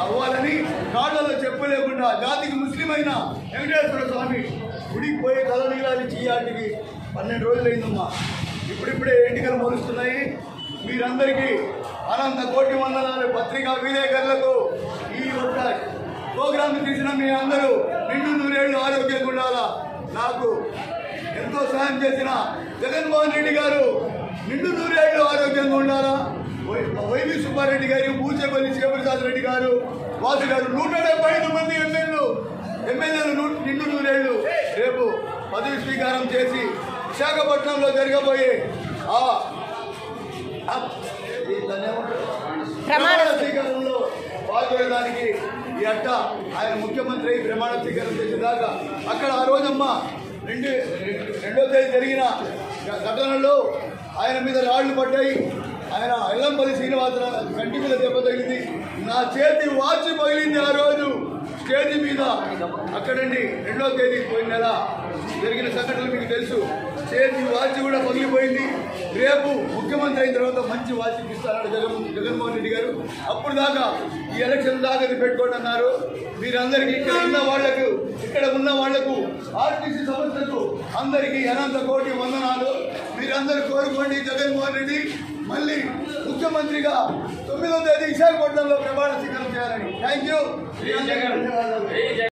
అవ్వాలని కాళ్ళలో చెప్పలేకుండా జాతికి ముస్లిం అయిన వెంకటేశ్వర స్వామి గుడికి పోయి తలనీలాలి చీయాటికి 12 రోజులైందమ్మా. ఇప్పుడిప్పుడే ఎన్నికలు మొలుస్తున్నాయి. మీరందరికీ అనంత కోటి వందనాలు. పత్రికా విలేకరులకు ఈ ఒక్క ప్రోగ్రాం తీసిన మీ అందరూ నిండు నూరేళ్లు ఆరోగ్యంగా ఉండాలా. నాకు ఎంతో సహాయం చేసిన జగన్మోహన్ రెడ్డి గారు నిండు నూరేళ్లు ఆరోగ్యంగా ఉండాలా. వైవి సుబ్బారెడ్డి గారు, బూచేపల్లి శివప్రసాద్ రెడ్డి గారు, వాసు గారు 175 మంది ఎమ్మెల్యేలు నిండు నూరేళ్లు రేపు పదవి స్వీకారం చేసి విశాఖపట్నంలో జరగబోయే ప్రమాణ స్వీకారంలో పాల్గొనడానికి ఈ అట్ట ఆయన ముఖ్యమంత్రి ప్రమాణ స్వీకారం చేసేదాకా అక్కడ ఆ రోజమ్మా 2వ తేదీ జరిగిన ఘటనలో ఆయన మీద రాళ్లు పడ్డాయి. ఆయన ఎల్లంపల్లి శ్రీనివాసరావు కంటి మీద దెబ్బ తగిలింది. నా చేతి వాచి పగిలింది ఆ రోజు స్టేజీ మీద. అక్కడండి 2వ తేదీ పోయిన నెల జరిగిన సంఘటనలు మీకు తెలుసు. చేతి వాచి కూడా పగిలిపోయింది. రేపు ముఖ్యమంత్రి అయిన తర్వాత మంచి వాచి ఇస్తారన్నాడు జగన్మోహన్ రెడ్డి గారు. అప్పుడు దాకా ఈ ఎలక్షన్ దాకా పెట్టుకోండి అన్నారు. మీరందరికీ ఇక్కడ ఉన్న వాళ్లకు ఆర్టీసీ సంస్థకు అందరికీ అనంత కోటి వందనాలు. మీరందరూ కోరుకోండి జగన్మోహన్ రెడ్డి మళ్ళీ ముఖ్యమంత్రిగా 9వ తేదీ విశాఖపట్నంలో ప్రమాణ స్వీకారం చేయాలని. Thank you.